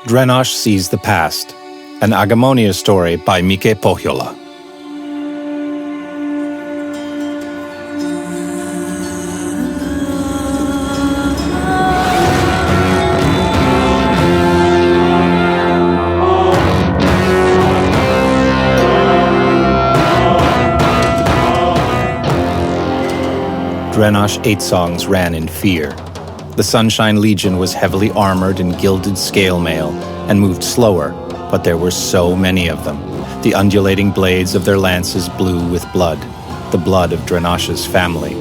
Drenosh Sees the Past, an Agemonia story by Mike Pohjola. Drenosh 8 songs ran in fear. The Sunshine Legion was heavily armored in gilded scale mail and moved slower, but there were so many of them. The undulating blades of their lances blue with blood, the blood of Drenosh's family.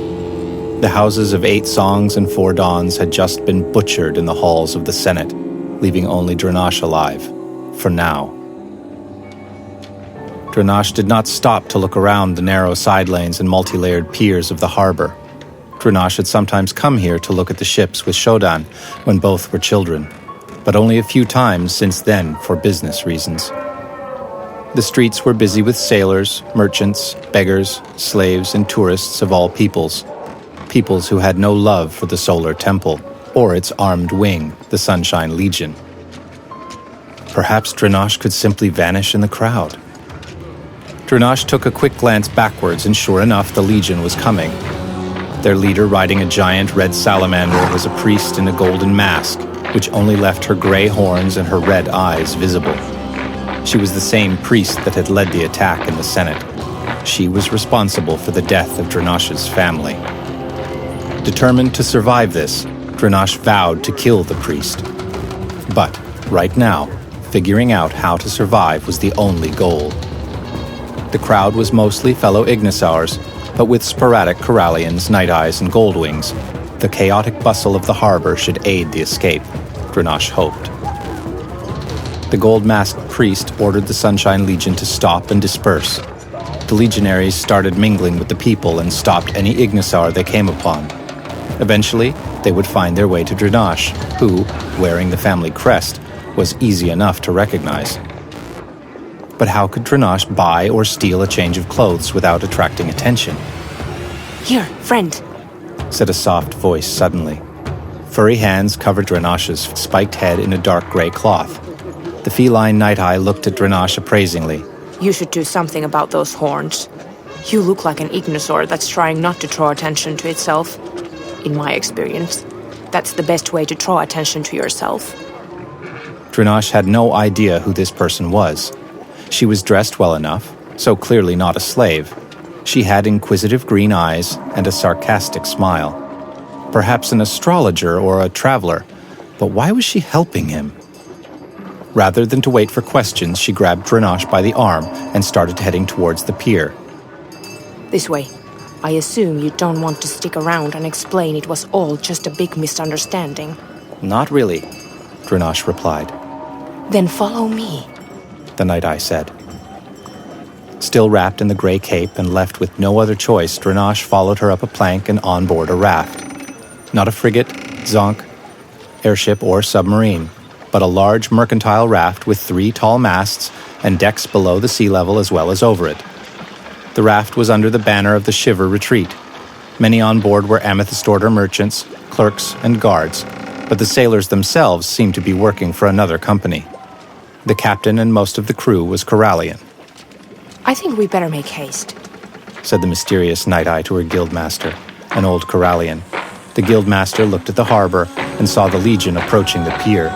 The houses of 8 songs and 4 dawns had just been butchered in the halls of the Senate, leaving only Drenosh alive, for now. Drenosh did not stop to look around the narrow side lanes and multi-layered piers of the harbor. Drenosh had sometimes come here to look at the ships with Showdown when both were children, but only a few times since then for business reasons. The streets were busy with sailors, merchants, beggars, slaves, and tourists of all peoples. Peoples who had no love for the Solar Temple or its armed wing, the Sunshine Legion. Perhaps Drenosh could simply vanish in the crowd. Drenosh took a quick glance backwards, and sure enough, the Legion was coming. Their leader, riding a giant red salamander, was a priest in a golden mask, which only left her gray horns and her red eyes visible. She was the same priest that had led the attack in the Senate. She was responsible for the death of Drenosh's family. Determined to survive this, Drenosh vowed to kill the priest. But, right now, figuring out how to survive was the only goal. The crowd was mostly fellow Ignisaurs, but with sporadic Corallians, Night Eyes, and Goldwings, the chaotic bustle of the harbor should aid the escape, Drenosh hoped. The gold-masked priest ordered the Sunshine Legion to stop and disperse. The legionaries started mingling with the people and stopped any Ignisaur they came upon. Eventually, they would find their way to Drenosh, who, wearing the family crest, was easy enough to recognize. But how could Drenosh buy or steal a change of clothes without attracting attention? "Here, friend," said a soft voice suddenly. Furry hands covered Drenosh's spiked head in a dark gray cloth. The feline Night Eye looked at Drenosh appraisingly. "You should do something about those horns. You look like an Ignisaur that's trying not to draw attention to itself. In my experience, that's the best way to draw attention to yourself." Drenosh had no idea who this person was. She was dressed well enough, so clearly not a slave. She had inquisitive green eyes and a sarcastic smile. Perhaps an astrologer or a traveler, but why was she helping him? Rather than to wait for questions, she grabbed Drenosh by the arm and started heading towards the pier. "This way. I assume you don't want to stick around and explain it was all just a big misunderstanding." "Not really," Drenosh replied. "Then follow me," the Night Eye said. Still wrapped in the gray cape and left with no other choice, Drenosh followed her up a plank and on board a raft. Not a frigate, zonk, airship, or submarine, but a large mercantile raft with 3 tall masts and decks below the sea level as well as over it. The raft was under the banner of the Shiver Retreat. Many on board were Amethyst Order merchants, clerks, and guards, but the sailors themselves seemed to be working for another company. The captain and most of the crew was Corallian. "I think we better make haste," said the mysterious Night Eye to her guildmaster, an old Corallian. The guildmaster looked at the harbor and saw the Legion approaching the pier.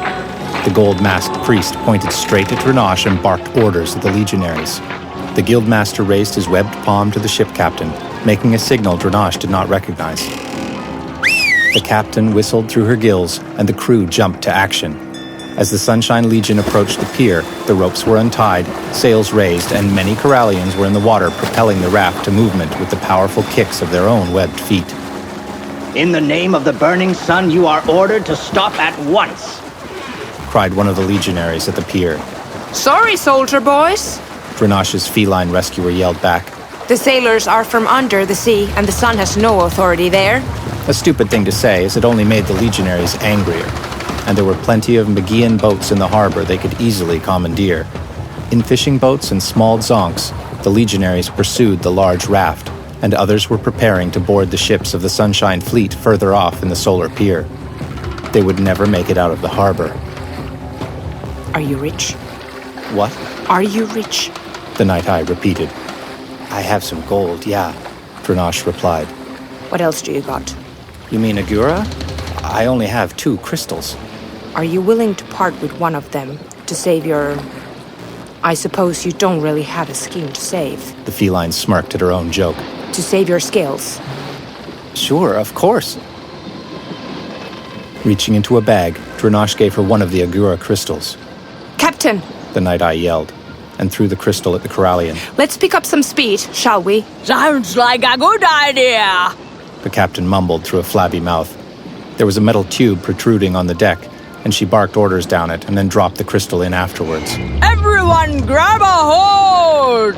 The gold-masked priest pointed straight at Drenosh and barked orders at the legionaries. The guildmaster raised his webbed palm to the ship captain, making a signal Drenosh did not recognize. The captain whistled through her gills, and the crew jumped to action. As the Sunshine Legion approached the pier, the ropes were untied, sails raised, and many Corallians were in the water propelling the raft to movement with the powerful kicks of their own webbed feet. "In the name of the burning sun, you are ordered to stop at once!" cried one of the legionaries at the pier. "Sorry, soldier boys," Drenosh's feline rescuer yelled back. "The sailors are from under the sea, and the sun has no authority there." A stupid thing to say, as it only made the legionaries angrier. And there were plenty of Mageian boats in the harbor they could easily commandeer. In fishing boats and small zonks, the legionaries pursued the large raft, and others were preparing to board the ships of the Sunshine Fleet further off in the solar pier. They would never make it out of the harbor. Are you rich? What? Are you rich? The Night Eye repeated. I have some gold, yeah, Drenosh replied. What else do you got? You mean Agura? I only have 2 crystals. Are you willing to part with one of them to save your... I suppose you don't really have a skin to save. The feline smirked at her own joke. To save your scales. Sure, of course. Reaching into a bag, Drenosh gave her one of the Agura crystals. Captain! The Night Eye yelled, and threw the crystal at the Corallian. Let's pick up some speed, shall we? Sounds like a good idea. The captain mumbled through a flabby mouth. There was a metal tube protruding on the deck, and she barked orders down it and then dropped the crystal in afterwards. Everyone grab a hold!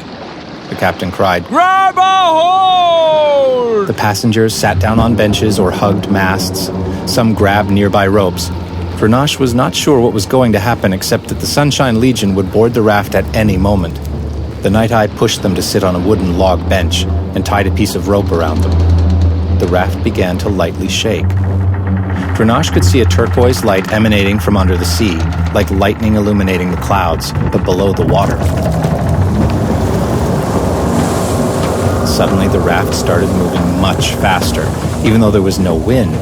The captain cried. Grab a hold! The passengers sat down on benches or hugged masts. Some grabbed nearby ropes. Drenosh was not sure what was going to happen except that the Sunshine Legion would board the raft at any moment. The Night Eye pushed them to sit on a wooden log bench and tied a piece of rope around them. The raft began to lightly shake. Drenosh could see a turquoise light emanating from under the sea, like lightning illuminating the clouds, but below the water. Suddenly, the raft started moving much faster, even though there was no wind.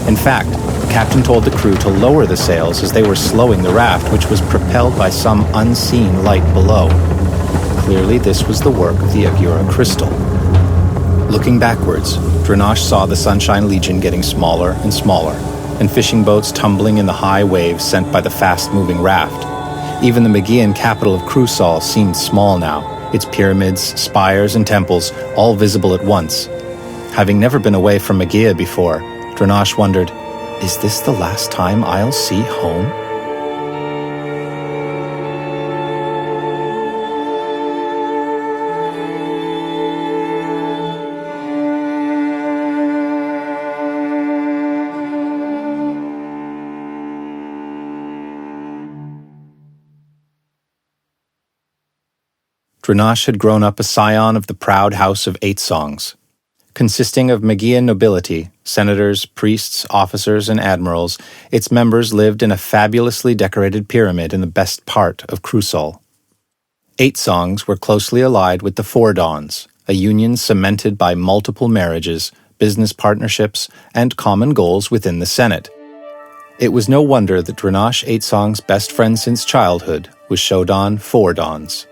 In fact, the captain told the crew to lower the sails as they were slowing the raft, which was propelled by some unseen light below. Clearly, this was the work of the Agura crystal. Looking backwards, Drenosh saw the Sunshine Legion getting smaller and smaller, and fishing boats tumbling in the high waves sent by the fast-moving raft. Even the Mageian capital of Krusal seemed small now, its pyramids, spires, and temples all visible at once. Having never been away from Mageia before, Drenosh wondered, is this the last time I'll see home? Drenosh had grown up a scion of the proud house of 8 Songs. Consisting of Mageian nobility, senators, priests, officers, and admirals, its members lived in a fabulously decorated pyramid in the best part of Krusal. 8 Songs were closely allied with the 4 Dawns, a union cemented by multiple marriages, business partnerships, and common goals within the Senate. It was no wonder that Drenosh 8 Songs' best friend since childhood was Showdown 4 Dawns.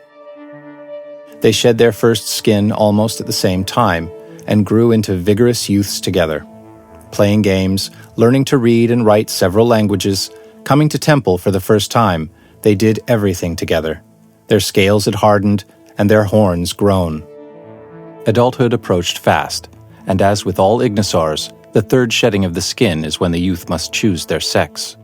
They shed their first skin almost at the same time, and grew into vigorous youths together, playing games, learning to read and write several languages, coming to temple for the first time. They did everything together. Their scales had hardened, and their horns grown. Adulthood approached fast, and as with all Ignisaurs, the third shedding of the skin is when the youth must choose their sex.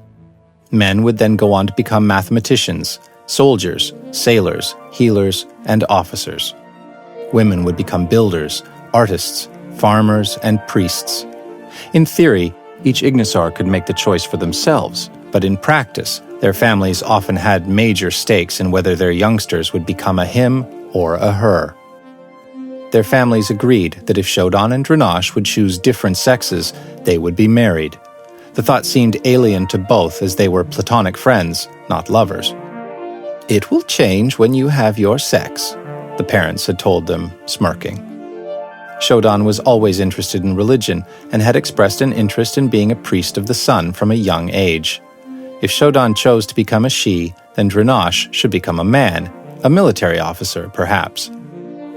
Men would then go on to become mathematicians, soldiers, sailors, healers, and officers. Women would become builders, artists, farmers, and priests. In theory, each Ignisaur could make the choice for themselves, but in practice, their families often had major stakes in whether their youngsters would become a him or a her. Their families agreed that if Showdown and Drenosh would choose different sexes, they would be married. The thought seemed alien to both as they were platonic friends, not lovers. "It will change when you have your sex," the parents had told them, smirking. Showdown was always interested in religion and had expressed an interest in being a priest of the sun from a young age. If Showdown chose to become a she, then Drenosh should become a man, a military officer, perhaps.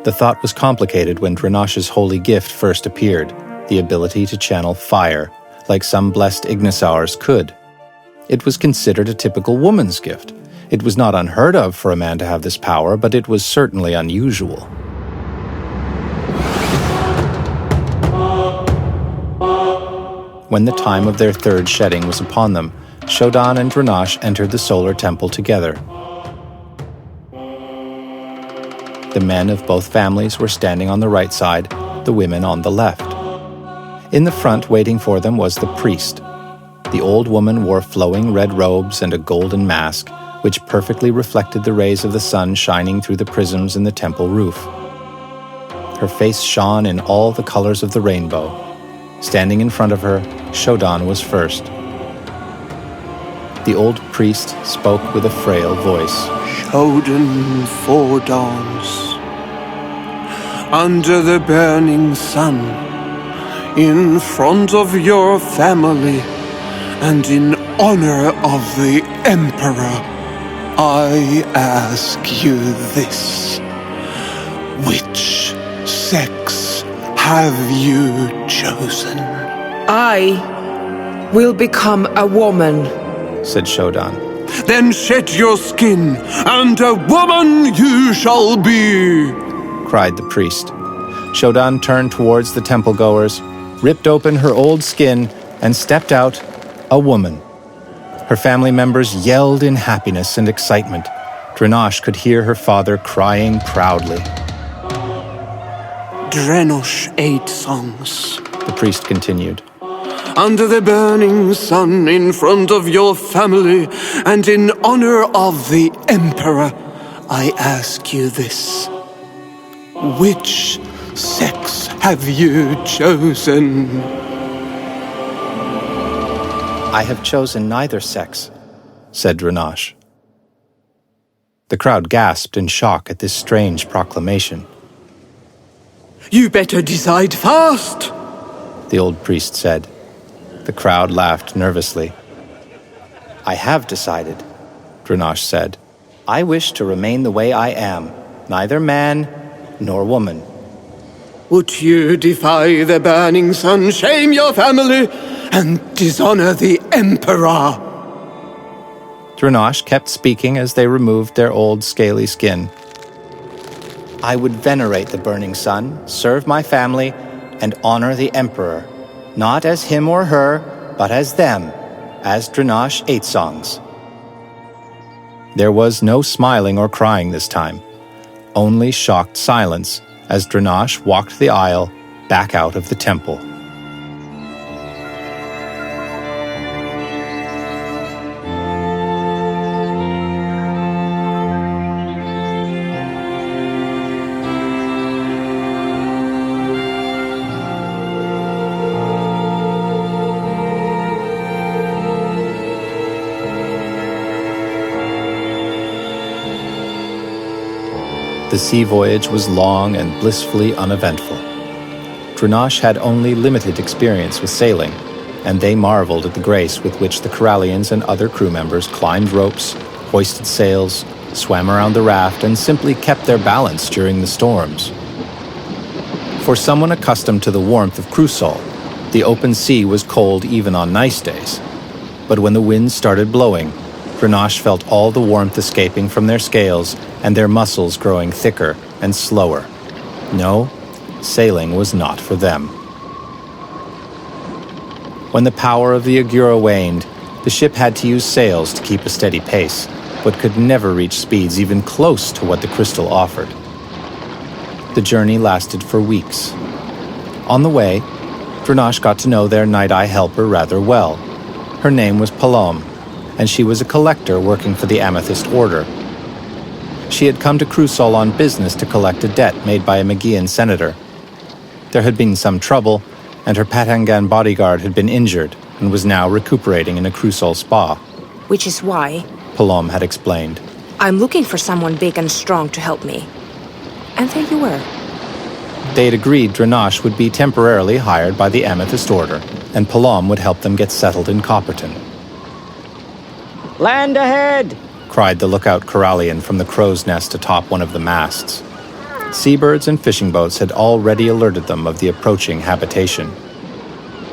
The thought was complicated when Drenosh's holy gift first appeared, the ability to channel fire, like some blessed Ignisaurs could. It was considered a typical woman's gift. It was not unheard of for a man to have this power, but it was certainly unusual. When the time of their third shedding was upon them, Showdown and Drenosh entered the solar temple together. The men of both families were standing on the right side, the women on the left. In the front waiting for them was the priest. The old woman wore flowing red robes and a golden mask, which perfectly reflected the rays of the sun shining through the prisms in the temple roof. Her face shone in all the colors of the rainbow. Standing in front of her, Showdown was first. The old priest spoke with a frail voice. Showdown 4 dawns. Under the burning sun, in front of your family, and in honor of the Emperor, I ask you this. Which sex have you chosen? I will become a woman, said Showdown. Then shed your skin, and a woman you shall be, cried the priest. Showdown turned towards the temple-goers, ripped open her old skin, and stepped out, a woman. Her family members yelled in happiness and excitement. Drenosh could hear her father crying proudly. Drenosh 8 songs, the priest continued. Under the burning sun, in front of your family, and in honor of the Emperor, I ask you this. Which sex have you chosen? I have chosen neither sex, said Drenosh. The crowd gasped in shock at this strange proclamation. You better decide fast, the old priest said. The crowd laughed nervously. I have decided, Drenosh said. I wish to remain the way I am, neither man nor woman. Would you defy the burning sun, shame your family, and dishonor the Emperor? Drenosh kept speaking as they removed their old scaly skin. I would venerate the burning sun, serve my family, and honor the Emperor, not as him or her, but as them, as Drenosh 8 songs. There was no smiling or crying this time, only shocked silence as Drenosh walked the aisle back out of the temple. The sea voyage was long and blissfully uneventful. Drenosh had only limited experience with sailing, and they marveled at the grace with which the Corallians and other crew members climbed ropes, hoisted sails, swam around the raft, and simply kept their balance during the storms. For someone accustomed to the warmth of Crusoe, the open sea was cold even on nice days. But when the wind started blowing, Drenosh felt all the warmth escaping from their scales and their muscles growing thicker and slower. No, sailing was not for them. When the power of the Agura waned, the ship had to use sails to keep a steady pace, but could never reach speeds even close to what the crystal offered. The journey lasted for weeks. On the way, Drenosh got to know their night-eye helper rather well. Her name was Palom, and she was a collector working for the Amethyst Order. She had come to Crusoe on business to collect a debt made by a Mageian senator. There had been some trouble, and her Patangan bodyguard had been injured and was now recuperating in a Crusoe spa. Which is why, Palom had explained, I'm looking for someone big and strong to help me. And there you were. They had agreed Drenosh would be temporarily hired by the Amethyst Order, and Palom would help them get settled in Copperton. Land ahead! Cried the lookout Corallian from the crow's nest atop one of the masts. Seabirds and fishing boats had already alerted them of the approaching habitation.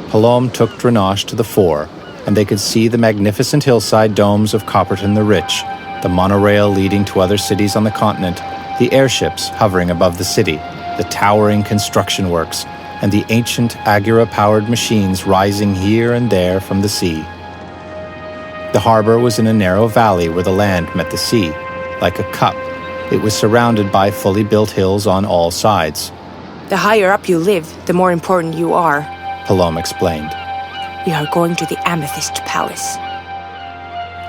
Palom took Drenosh to the fore, and they could see the magnificent hillside domes of Copperton the Rich, the monorail leading to other cities on the continent, the airships hovering above the city, the towering construction works, and the ancient Agura-powered machines rising here and there from the sea. The harbor was in a narrow valley where the land met the sea. Like a cup, it was surrounded by fully built hills on all sides. The higher up you live, the more important you are. Palom explained. We are going to the Amethyst Palace.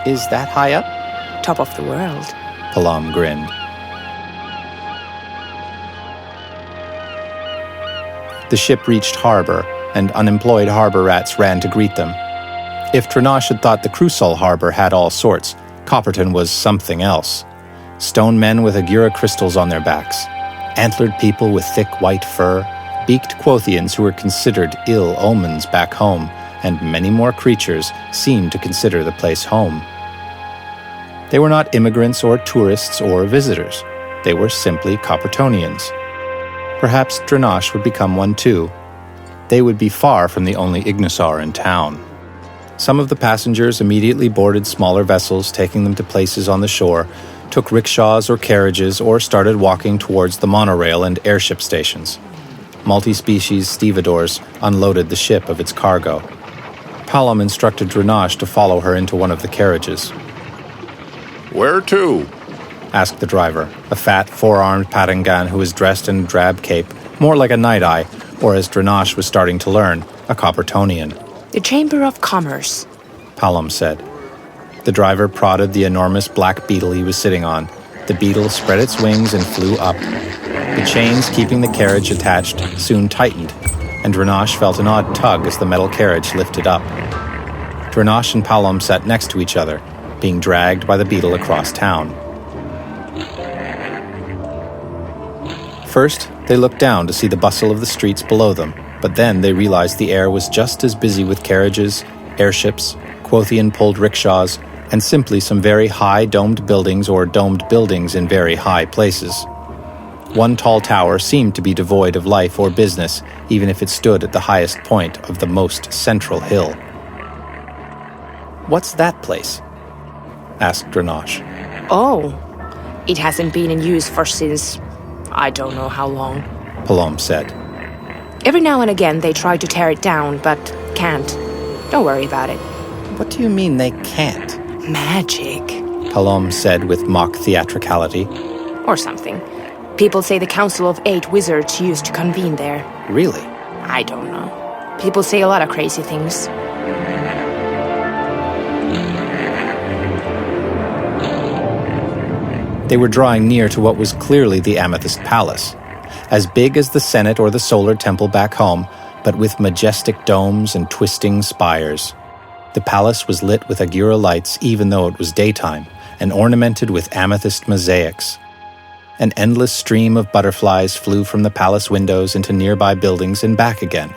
Is that high up? Top of the world. Palom grinned. The ship reached harbor, and unemployed harbor rats ran to greet them. If Drenosh had thought the Crucial harbor had all sorts, Copperton was something else. Stone men with Agura crystals on their backs, antlered people with thick white fur, beaked Quothians who were considered ill omens back home, and many more creatures seemed to consider the place home. They were not immigrants or tourists or visitors. They were simply Coppertonians. Perhaps Drenosh would become one too. They would be far from the only Ignisaur in town. Some of the passengers immediately boarded smaller vessels, taking them to places on the shore, took rickshaws or carriages, or started walking towards the monorail and airship stations. Multi-species stevedores unloaded the ship of its cargo. Palom instructed Drenosh to follow her into one of the carriages. "Where to?" asked the driver, a fat, four-armed Padangan who was dressed in a drab cape, more like a night-eye, or as Drenosh was starting to learn, a Coppertonian. The Chamber of Commerce, Palom said. The driver prodded the enormous black beetle he was sitting on. The beetle spread its wings and flew up. The chains keeping the carriage attached soon tightened, and Drenosh felt an odd tug as the metal carriage lifted up. Drenosh and Palom sat next to each other, being dragged by the beetle across town. First, they looked down to see the bustle of the streets below them, but then they realized the air was just as busy with carriages, airships, Quothian-pulled rickshaws, and simply some very high domed buildings or domed buildings in very high places. One tall tower seemed to be devoid of life or business, even if it stood at the highest point of the most central hill. "What's that place?" asked Drenosh. Oh, it hasn't been in use for since I don't know how long. Palom said. Every now and again they try to tear it down, but can't. Don't worry about it. What do you mean they can't? Magic. Palom said with mock theatricality. Or something. People say the Council of 8 Wizards used to convene there. Really? I don't know. People say a lot of crazy things. They were drawing near to what was clearly the Amethyst Palace, as big as the Senate or the Solar Temple back home, but with majestic domes and twisting spires. The palace was lit with Agura lights even though it was daytime, and ornamented with amethyst mosaics. An endless stream of butterflies flew from the palace windows into nearby buildings and back again.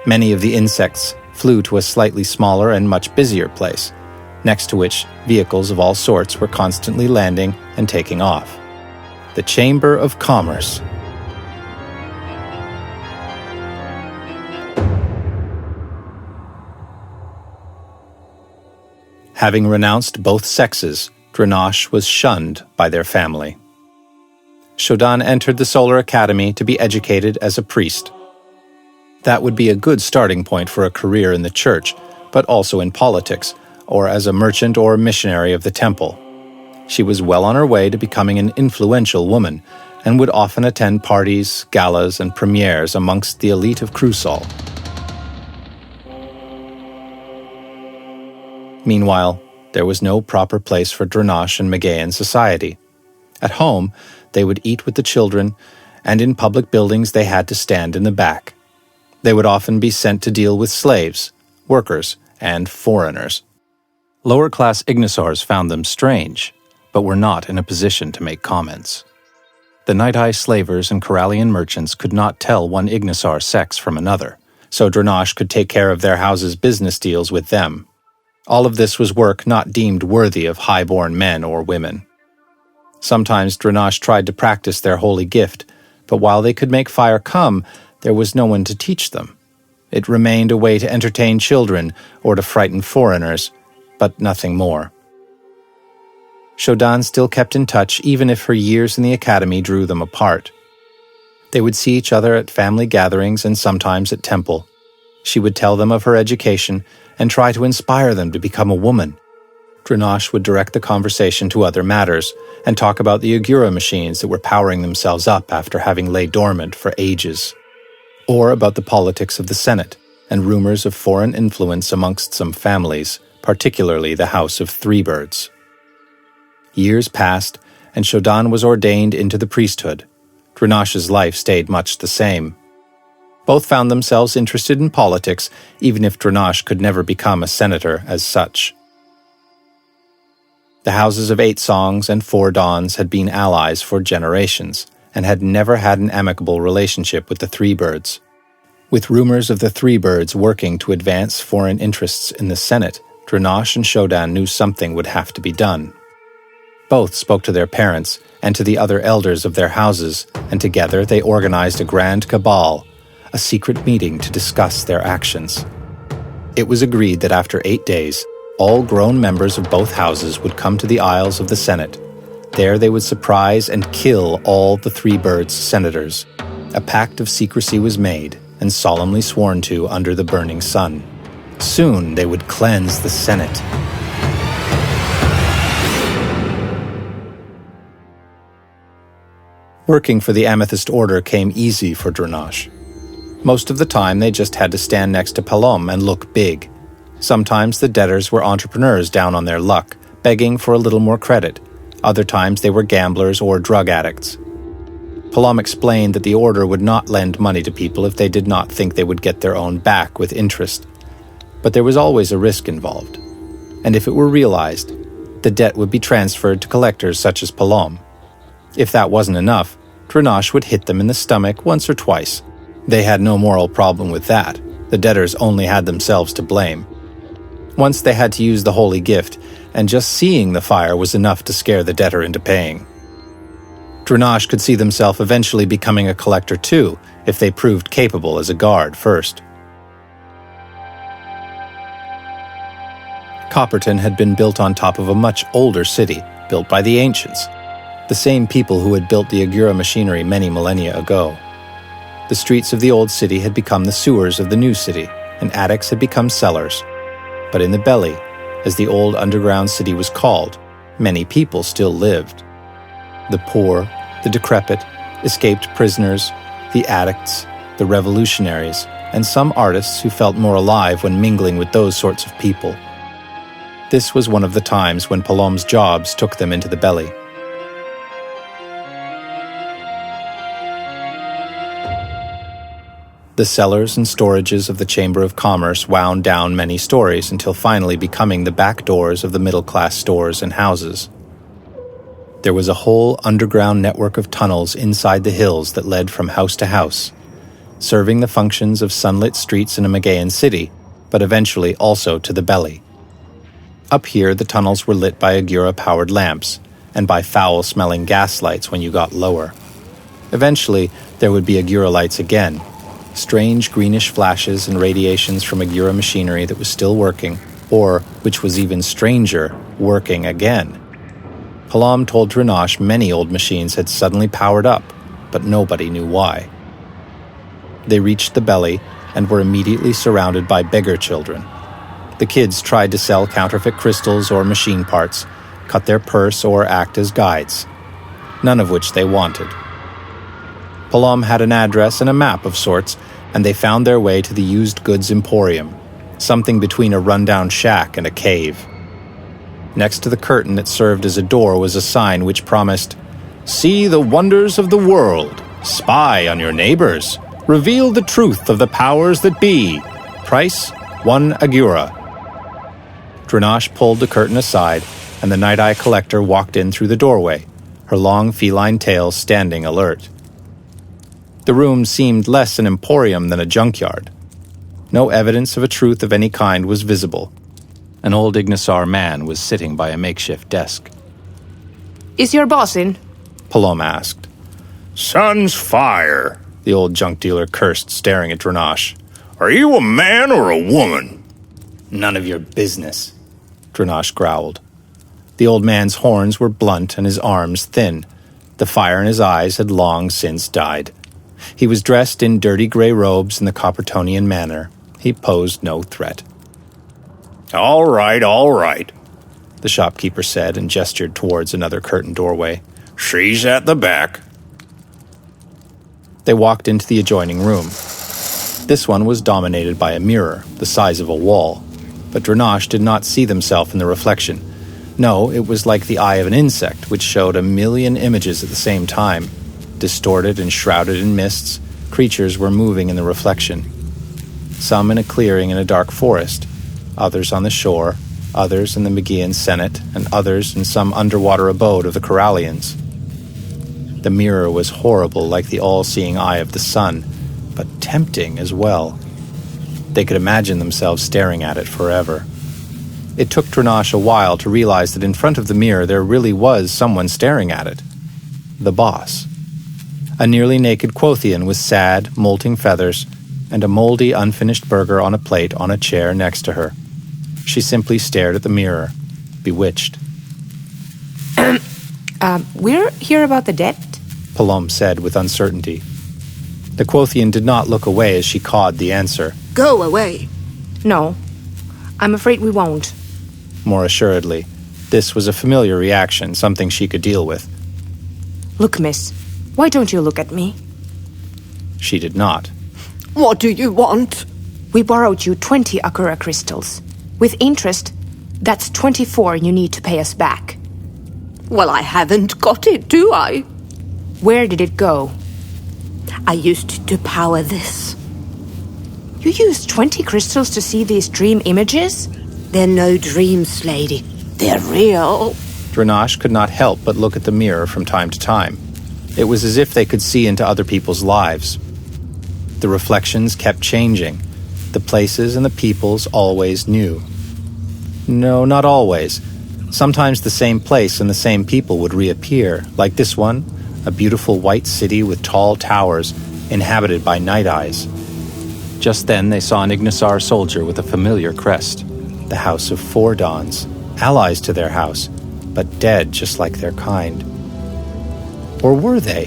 Many of the insects flew to a slightly smaller and much busier place, next to which vehicles of all sorts were constantly landing and taking off. The Chamber of Commerce. Having renounced both sexes, Drenosh was shunned by their family. Showdown entered the Solar Academy to be educated as a priest. That would be a good starting point for a career in the church, but also in politics, or as a merchant or missionary of the temple. She was well on her way to becoming an influential woman, and would often attend parties, galas, and premieres amongst the elite of Crucial. Meanwhile, there was no proper place for Drenosh in Mageian society. At home, they would eat with the children, and in public buildings they had to stand in the back. They would often be sent to deal with slaves, workers, and foreigners. Lower-class Ignisaurs found them strange, but were not in a position to make comments. The Night-Eye slavers and Corallian merchants could not tell one Ignisaur sex from another, so Drenosh could take care of their house's business deals with them. All of this was work not deemed worthy of high-born men or women. Sometimes Drenosh tried to practice their holy gift, but while they could make fire come, there was no one to teach them. It remained a way to entertain children or to frighten foreigners, but nothing more. Showdown still kept in touch even if her years in the academy drew them apart. They would see each other at family gatherings and sometimes at temple. She would tell them of her education and try to inspire them to become a woman. Drenosh would direct the conversation to other matters and talk about the Agura machines that were powering themselves up after having lay dormant for ages, or about the politics of the Senate and rumors of foreign influence amongst some families, particularly the House of Three Birds. Years passed, and Showdown was ordained into the priesthood. Drenosh's life stayed much the same. Both found themselves interested in politics, even if Drenosh could never become a senator as such. The houses of 8 Songs and 4 Dawns had been allies for generations, and had never had an amicable relationship with the Three Birds. With rumors of the Three Birds working to advance foreign interests in the Senate, Drenosh and Showdown knew something would have to be done. Both spoke to their parents and to the other elders of their houses, and together they organized a grand cabal, a secret meeting to discuss their actions. It was agreed that after 8 days, all grown members of both houses would come to the aisles of the Senate. There they would surprise and kill all the Three Birds' senators. A pact of secrecy was made and solemnly sworn to under the burning sun. Soon they would cleanse the Senate. Working for the Amethyst Order came easy for Drenosh. Most of the time they just had to stand next to Palom and look big. Sometimes the debtors were entrepreneurs down on their luck, begging for a little more credit. Other times they were gamblers or drug addicts. Palom explained that the Order would not lend money to people if they did not think they would get their own back with interest. But there was always a risk involved. And if it were realized, the debt would be transferred to collectors such as Palom. If that wasn't enough, Drenosh would hit them in the stomach once or twice. They had no moral problem with that. The debtors only had themselves to blame. Once they had to use the holy gift, and just seeing the fire was enough to scare the debtor into paying. Drenosh could see themselves eventually becoming a collector too, if they proved capable as a guard first. Copperton had been built on top of a much older city, built by the ancients, the same people who had built the Agura machinery many millennia ago. The streets of the old city had become the sewers of the new city, and attics had become cellars. But in the belly, as the old underground city was called, many people still lived. The poor, the decrepit, escaped prisoners, the addicts, the revolutionaries, and some artists who felt more alive when mingling with those sorts of people. This was one of the times when Palom's jobs took them into the belly. The cellars and storages of the Chamber of Commerce wound down many stories until finally becoming the back doors of the middle-class stores and houses. There was a whole underground network of tunnels inside the hills that led from house to house, serving the functions of sunlit streets in a Mageian city, but eventually also to the belly. Up here, the tunnels were lit by Agura-powered lamps, and by foul-smelling gas lights when you got lower. Eventually, there would be Agura lights again, strange greenish flashes and radiations from Agura machinery that was still working, or, which was even stranger, working again. Palom told Drenosh many old machines had suddenly powered up, but nobody knew why. They reached the belly and were immediately surrounded by beggar children. The kids tried to sell counterfeit crystals or machine parts, cut their purse or act as guides, none of which they wanted. Palom had an address and a map of sorts, and they found their way to the used goods Emporium, something between a rundown shack and a cave. Next to the curtain that served as a door was a sign which promised, "See the wonders of the world, spy on your neighbors, reveal the truth of the powers that be, price 1 Agura." Drenosh pulled the curtain aside, and the Night-Eye Collector walked in through the doorway, her long feline tail standing alert. The room seemed less an emporium than a junkyard. No evidence of a truth of any kind was visible. An old Ignisar man was sitting by a makeshift desk. Is your boss in? Palom asked. Sun's fire, The old junk dealer cursed, staring at Drenosh. Are you a man or a woman? None of your business, Drenosh growled. The old man's horns were blunt and his arms thin. The fire in his eyes had long since died. He was dressed in dirty gray robes in the Coppertonian manner. He posed no threat. All right, the shopkeeper said and gestured towards another curtained doorway. She's at the back. They walked into the adjoining room. This one was dominated by a mirror, the size of a wall, but Drenosh did not see himself in the reflection. No, it was like the eye of an insect, which showed a million images at the same time, distorted and shrouded in mists, Creatures were moving in the reflection. Some in a clearing in a dark forest, others on the shore, others in the Mageian Senate, and others in some underwater abode of the Corallians. The mirror was horrible like the all-seeing eye of the sun, but tempting as well. They could imagine themselves staring at it forever. It took Drenosh a while to realize that in front of the mirror there really was someone staring at it. The boss. A nearly naked Quothian with sad, molting feathers, and a moldy, unfinished burger on a plate on a chair next to her. She simply stared at the mirror, bewitched. We're here about the debt? Palom said with uncertainty. The Quothian did not look away as she cawed the answer. Go away. No, I'm afraid we won't. More assuredly, this was a familiar reaction, something she could deal with. Look, miss, why don't you look at me? She did not. What do you want? We borrowed you 20 Akura crystals. With interest, that's 24 you need to pay us back. Well, I haven't got it, do I? Where did it go? I used to power this. You used 20 crystals to see these dream images? They're no dreams, lady. They're real. Drenosh could not help but look at the mirror from time to time. It was as if they could see into other people's lives. The reflections kept changing. The places and the peoples always new. No, not always. Sometimes the same place and the same people would reappear, like this one, a beautiful white city with tall towers, inhabited by night eyes. Just then they saw an Ignisar soldier with a familiar crest, the House of Four Dawns, allies to their house, but dead just like their kind. Or were they?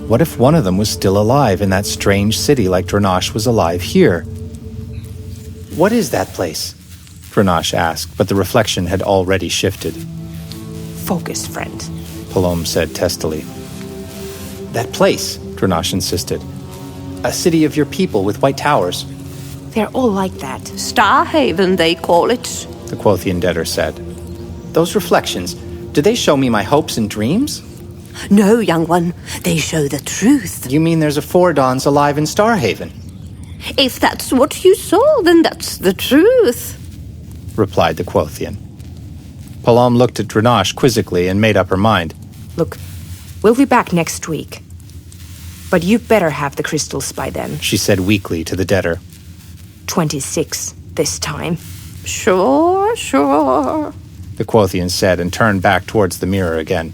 What if one of them was still alive in that strange city like Drenosh was alive here? What is that place? Drenosh asked, but the reflection had already shifted. Focus, friend, Palom said testily. That place, Drenosh insisted. A city of your people with white towers. they're all like that. Starhaven, they call it. The Quothian debtor said. Those reflections, do they show me my hopes and dreams? No, young one, they show the truth. You mean there's a Four Dawns alive in Starhaven? If that's what you saw, then that's the truth, Replied the Quothian. Palom looked at Drenosh quizzically and made up her mind. Look, we'll be back next week. But you better have the crystals by then. She said weakly to the debtor. 26 this time. Sure, sure. The Quothian said and turned back towards the mirror again.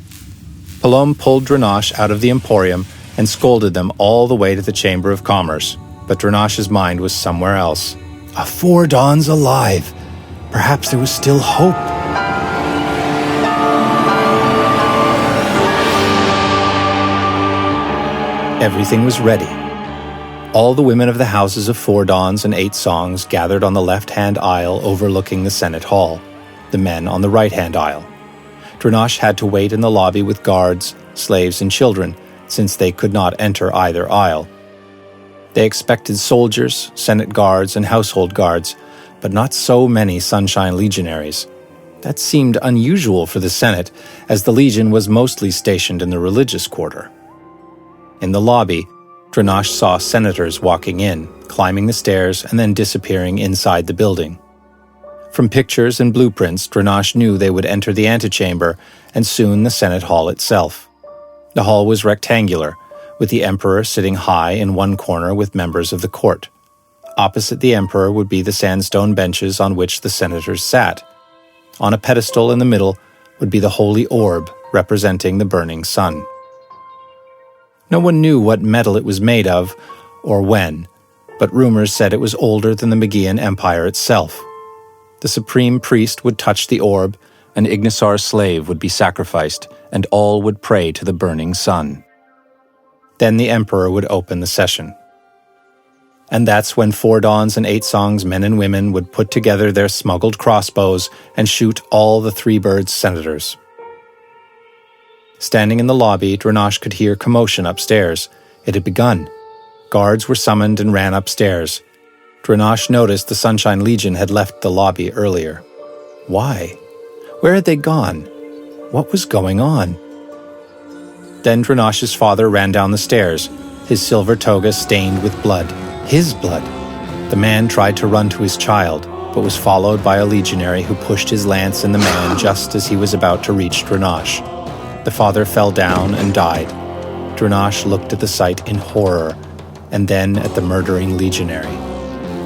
Palom pulled Drenosh out of the Emporium and scolded them all the way to the Chamber of Commerce. But Drenosh's mind was somewhere else. A Four Dawns alive! Perhaps there was still hope. Everything was ready. All the women of the houses of Four Dawns and Eight Songs gathered on the left-hand aisle overlooking the Senate Hall, the men on the right-hand aisle. Drenosh had to wait in the lobby with guards, slaves, and children, since they could not enter either aisle. They expected soldiers, Senate guards, and household guards, but not so many Sunshine Legionaries. That seemed unusual for the Senate, as the Legion was mostly stationed in the religious quarter. In the lobby, Drenosh saw senators walking in, climbing the stairs, and then disappearing inside the building. From pictures and blueprints, Drenosh knew they would enter the antechamber and soon the Senate Hall itself. The hall was rectangular, with the Emperor sitting high in one corner with members of the court. Opposite the Emperor would be the sandstone benches on which the senators sat. On a pedestal in the middle would be the holy orb representing the burning sun. No one knew what metal it was made of or when, but rumors said it was older than the Mageian Empire itself. The supreme priest would touch the orb, an Ignisar slave would be sacrificed, and all would pray to the burning sun. Then the Emperor would open the session. And that's when Four Dawns and Eight Songs men and women would put together their smuggled crossbows and shoot all the Three Birds senators. Standing in the lobby, Drenosh could hear commotion upstairs. It had begun. Guards were summoned and ran upstairs. Drenosh noticed the Sunshine Legion had left the lobby earlier. Why? Where had they gone? What was going on? Then Drenosh's father ran down the stairs. his silver toga stained with blood. His blood! The man tried to run to his child, but was followed by a legionary who pushed his lance in the man just as he was about to reach Drenosh. The father fell down and died. Drenosh looked at the sight in horror, and then at the murdering legionary.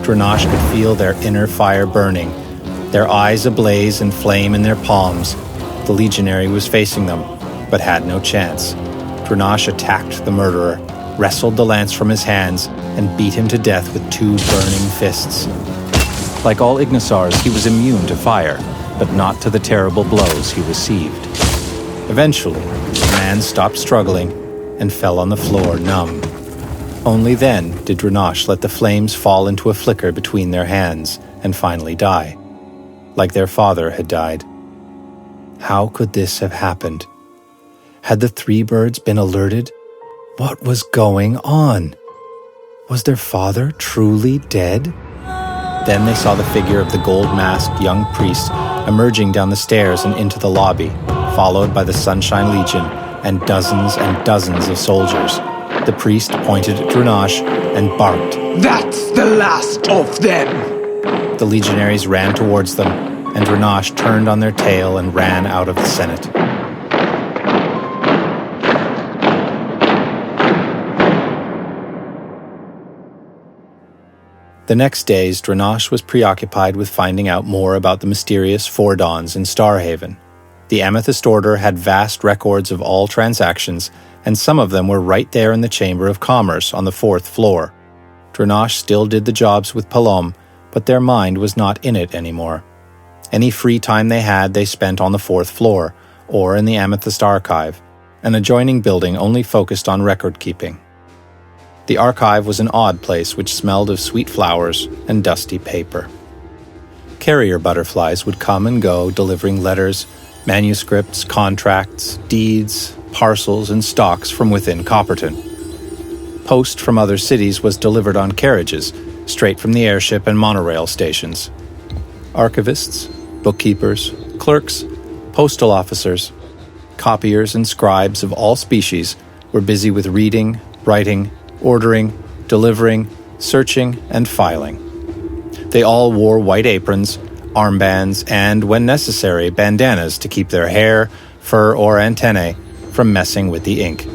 Drenosh could feel their inner fire burning, their eyes ablaze and flame in their palms. The legionary was facing them, but had no chance. Drenosh attacked the murderer, wrestled the lance from his hands, and beat him to death with 2 burning fists. Like all Ignisars, he was immune to fire, but not to the terrible blows he received. Eventually, the man stopped struggling and fell on the floor numb. Only then did Drenosh let the flames fall into a flicker between their hands and finally die, like their father had died. How could this have happened? Had the 3 birds been alerted? What was going on? Was their father truly dead? Then they saw the figure of the gold-masked young priest emerging down the stairs and into the lobby, followed by the Sunshine Legion and dozens of soldiers. The priest pointed at Drenosh and barked. That's the last of them! The legionaries ran towards them, and Drenosh turned on their tail and ran out of the Senate. The next days, Drenosh was preoccupied with finding out more about the mysterious 4 Dawns in Starhaven. The Amethyst Order had vast records of all transactions, and some of them were right there in the Chamber of Commerce on the 4th floor. Drenosh still did the jobs with Palom, but their mind was not in it anymore. Any free time they had, they spent on the 4th floor, or in the Amethyst Archive, an adjoining building only focused on record-keeping. The archive was an odd place which smelled of sweet flowers and dusty paper. Carrier butterflies would come and go, delivering letters, manuscripts, contracts, deeds, parcels, and stocks from within Copperton. Post from other cities was delivered on carriages, straight from the airship and monorail stations. Archivists, bookkeepers, clerks, postal officers, copiers, and scribes of all species were busy with reading, writing, ordering, delivering, searching, and filing. They all wore white aprons, armbands, and, when necessary, bandanas to keep their hair, fur, or antennae from messing with the ink.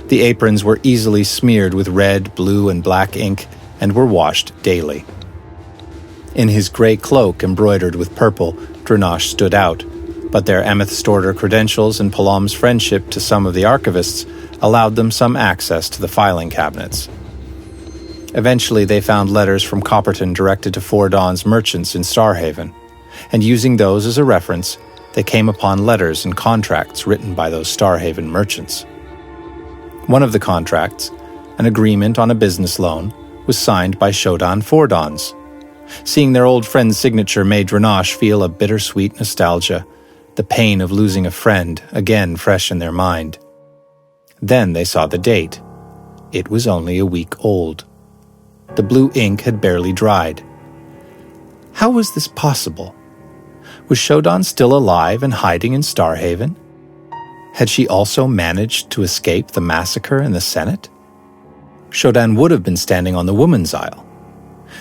The aprons were easily smeared with red, blue, and black ink and were washed daily. In his gray cloak embroidered with purple, Drenosh stood out, but their Amethyst Order credentials and Palom's friendship to some of the archivists allowed them some access to the filing cabinets. Eventually, they found letters from Copperton directed to 4 Dawns merchants in Starhaven, and using those as a reference, they came upon letters and contracts written by those Starhaven merchants. One of the contracts, an agreement on a business loan, was signed by Showdown 4 Dawns. Seeing their old friend's signature made Drenosh feel a bittersweet nostalgia, the pain of losing a friend again fresh in their mind. Then they saw the date. It was only a week old. The blue ink had barely dried. How was this possible? Was Showdown still alive and hiding in Starhaven? Had she also managed to escape the massacre in the Senate? Showdown would have been standing on the woman's aisle.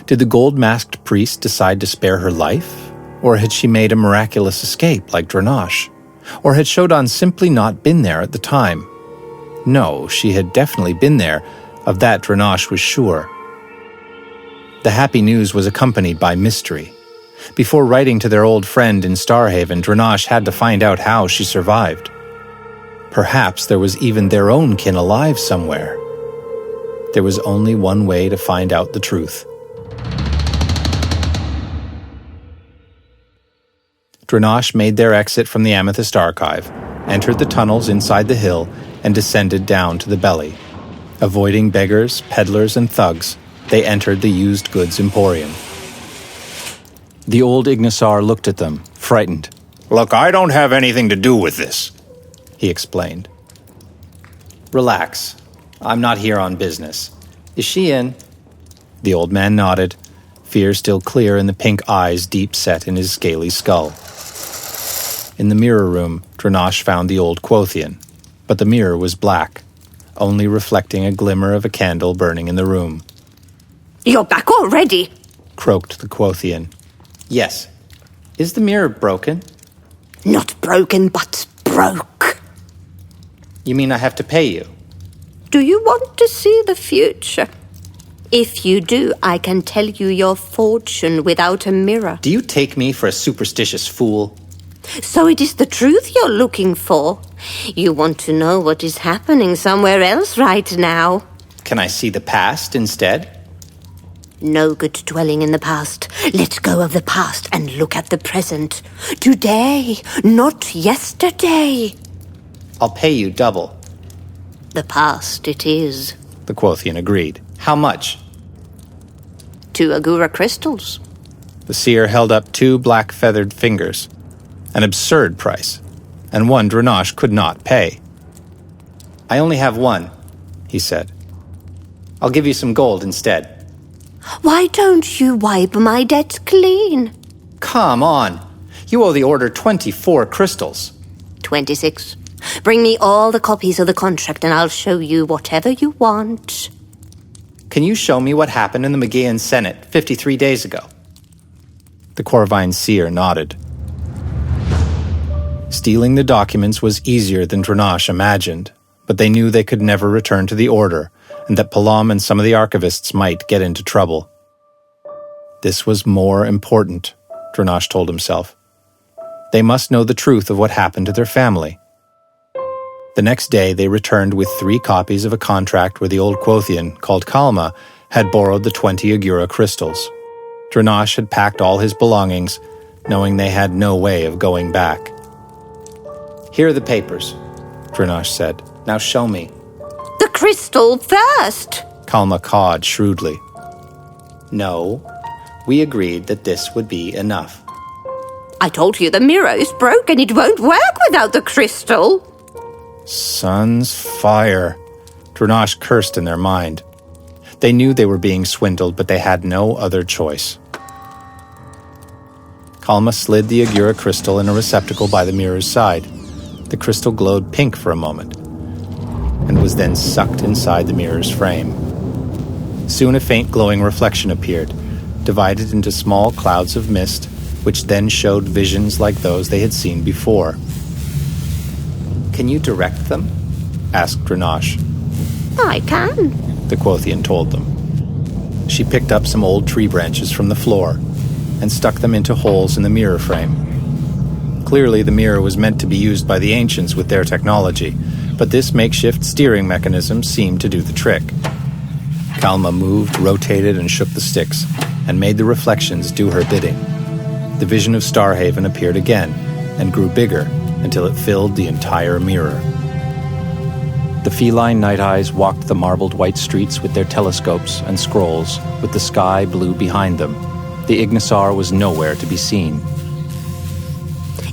Did the gold-masked priest decide to spare her life? Or had she made a miraculous escape like Drenosh? Or had Showdown simply not been there at the time? No, she had definitely been there. Of that Drenosh was sure. The happy news was accompanied by mystery. Before writing to their old friend in Starhaven, Drenosh had to find out how she survived. Perhaps there was even their own kin alive somewhere. There was only one way to find out the truth. Drenosh made their exit from the Amethyst Archive, entered the tunnels inside the hill, and descended down to the belly. Avoiding beggars, peddlers, and thugs, they entered the used goods emporium. The old Ignisar looked at them, frightened. Look, I don't have anything to do with this, he explained. Relax. I'm not here on business. Is she in? The old man nodded, fear still clear in the pink eyes deep set in his scaly skull. In the mirror room, Drenosh found the old Quothian, but the mirror was black. only reflecting a glimmer of a candle burning in the room. You're back already? Croaked the Quothian. Yes. Is the mirror broken? Not broken, but broke. You mean I have to pay you? Do you want to see the future? If you do, I can tell you your fortune without a mirror. Do you take me for a superstitious fool? So it is the truth you're looking for. You want to know what is happening somewhere else right now. Can I see the past instead? No good dwelling in the past. Let go of the past and look at the present. Today, not yesterday. I'll pay you double. The past it is. The Quothian agreed. How much? 2 Agura crystals. The seer held up 2 black feathered fingers. An absurd price, and one Drenosh could not pay. I only have 1, he said. I'll give you some gold instead. Why don't you wipe my debt clean? Come on. You owe the Order 24 crystals. 26. Bring me all the copies of the contract and I'll show you whatever you want. Can you show me what happened in the Mageian Senate 53 days ago? The Corvine seer nodded. Stealing the documents was easier than Drenosh imagined, but they knew they could never return to the Order, and that Palam and some of the archivists might get into trouble. This was more important, Drenosh told himself. They must know the truth of what happened to their family. The next day they returned with 3 copies of a contract where the old Quothian, called Kalma, had borrowed the 20 Agura crystals. Drenosh had packed all his belongings, knowing they had no way of going back. Here are the papers, Drenosh said. Now show me. The crystal first! Kalma cawed shrewdly. No, we agreed that this would be enough. I told you the mirror is broken. It won't work without the crystal. Sun's fire. Drenosh cursed in their mind. They knew they were being swindled, but they had no other choice. Kalma slid the Agura crystal in a receptacle by the mirror's side. The crystal glowed pink for a moment, and was then sucked inside the mirror's frame. Soon a faint glowing reflection appeared, divided into small clouds of mist, which then showed visions like those they had seen before. Can you direct them? Asked Drenosh. I can, the Quothian told them. She picked up some old tree branches from the floor and stuck them into holes in the mirror frame. Clearly the mirror was meant to be used by the ancients with their technology, but this makeshift steering mechanism seemed to do the trick. Kalma moved, rotated, and shook the sticks, and made the reflections do her bidding. The vision of Starhaven appeared again, and grew bigger, until it filled the entire mirror. The feline night eyes walked the marbled white streets with their telescopes and scrolls, with the sky blue behind them. The Ignisar was nowhere to be seen.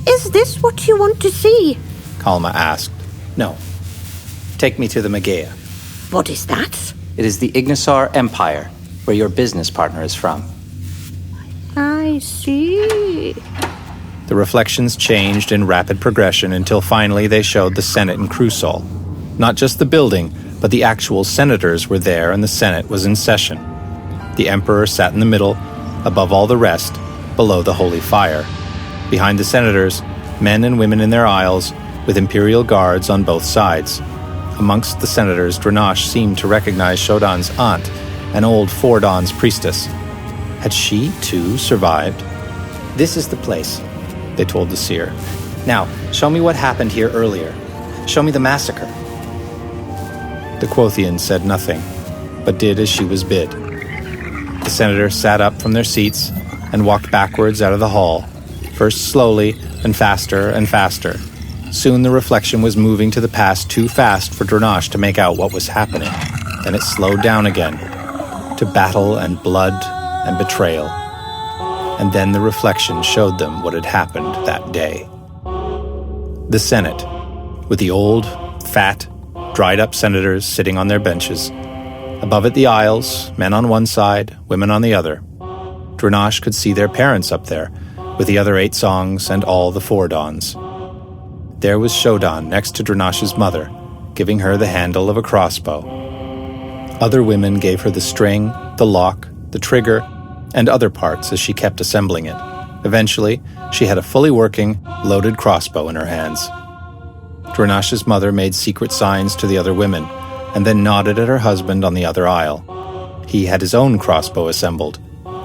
Is this what you want to see? Kalma asked. No. Take me to the Mageia. What is that? It is the Ignisar Empire, where your business partner is from. I see. The reflections changed in rapid progression until finally they showed the Senate in Crusoll. Not just the building, but the actual senators were there and the Senate was in session. The Emperor sat in the middle, above all the rest, below the holy fire. Behind the senators, men and women in their aisles, with imperial guards on both sides. Amongst the senators, Drenosh seemed to recognize Showdown's aunt, an old Fordon's priestess. Had she, too, survived? This is the place, they told the seer. Now, show me what happened here earlier. Show me the massacre. The Quothian said nothing, but did as she was bid. The senators sat up from their seats and walked backwards out of the hall, first slowly, then faster and faster. Soon the reflection was moving to the past too fast for Drenosh to make out what was happening. Then it slowed down again, to battle and blood and betrayal. And then the reflection showed them what had happened that day. The Senate, with the old, fat, dried-up senators sitting on their benches. Above it the aisles, men on one side, women on the other. Drenosh could see their parents up there, with the other 8 songs and all the Fordons. There was Showdown next to Drenosh's mother, giving her the handle of a crossbow. Other women gave her the string, the lock, the trigger, and other parts as she kept assembling it. Eventually, she had a fully working, loaded crossbow in her hands. Drenosh's mother made secret signs to the other women, and then nodded at her husband on the other aisle. He had his own crossbow assembled.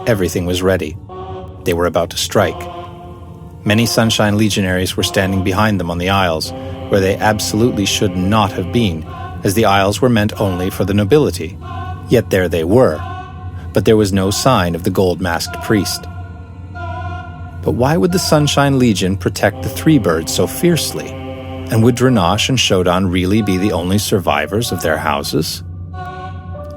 Everything was ready. They were about to strike. Many Sunshine Legionaries were standing behind them on the aisles, where they absolutely should not have been, as the aisles were meant only for the nobility. Yet there they were. But there was no sign of the gold-masked priest. But why would the Sunshine Legion protect the three birds so fiercely? And would Drenosh and Showdown really be the only survivors of their houses?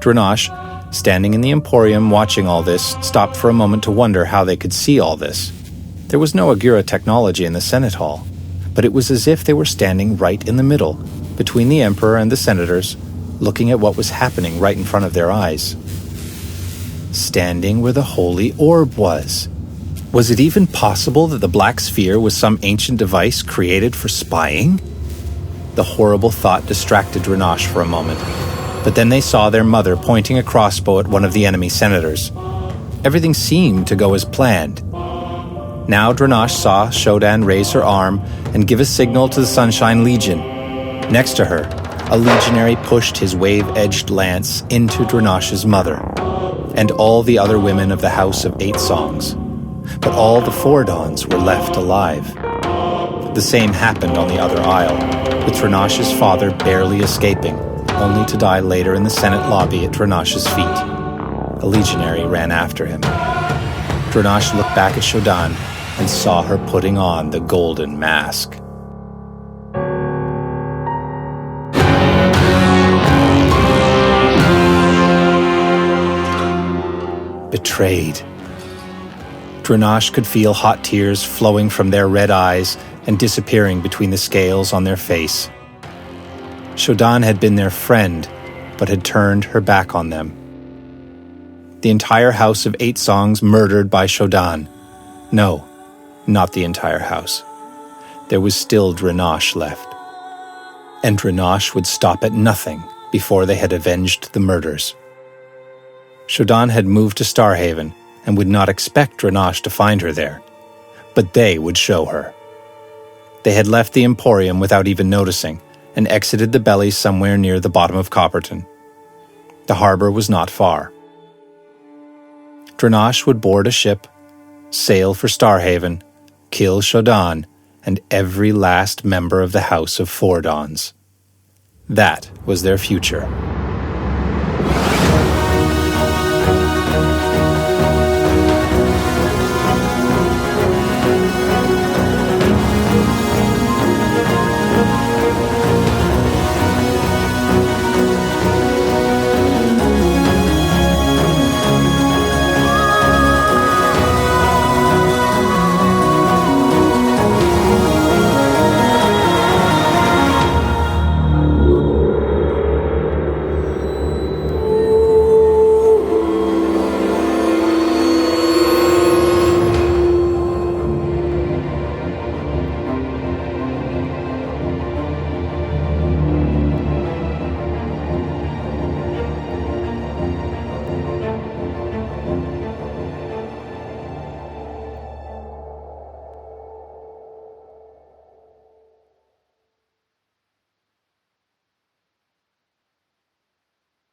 Drenosh, standing in the Emporium watching all this, stopped for a moment to wonder how they could see all this. There was no Agura technology in the Senate Hall, but it was as if they were standing right in the middle, between the Emperor and the Senators, looking at what was happening right in front of their eyes. Standing where the Holy Orb was. Was it even possible that the Black Sphere was some ancient device created for spying? The horrible thought distracted Drenosh for a moment, but then they saw their mother pointing a crossbow at one of the enemy senators. Everything seemed to go as planned. Now Drenosh saw Showdown raise her arm and give a signal to the Sunshine Legion. Next to her, a legionary pushed his wave-edged lance into Drenosh's mother, and all the other women of the House of Eight Songs. But all the Fordons were left alive. The same happened on the other aisle, with Drenosh's father barely escaping, only to die later in the Senate lobby at Drenosh's feet. A legionary ran after him. Drenosh looked back at Showdown and saw her putting on the golden mask. Betrayed. Drenosh could feel hot tears flowing from their red eyes and disappearing between the scales on their face. Showdown had been their friend, but had turned her back on them. The entire House of Eight Songs murdered by Showdown. No, not the entire house. There was still Drenosh left. And Drenosh would stop at nothing before they had avenged the murders. Showdown had moved to Starhaven and would not expect Drenosh to find her there, but they would show her. They had left the Emporium without even noticing and exited the belly somewhere near the bottom of Copperton. The harbor was not far. Drenosh would board a ship, sail for Starhaven, kill Showdown and every last member of the House of Fordons. That was their future.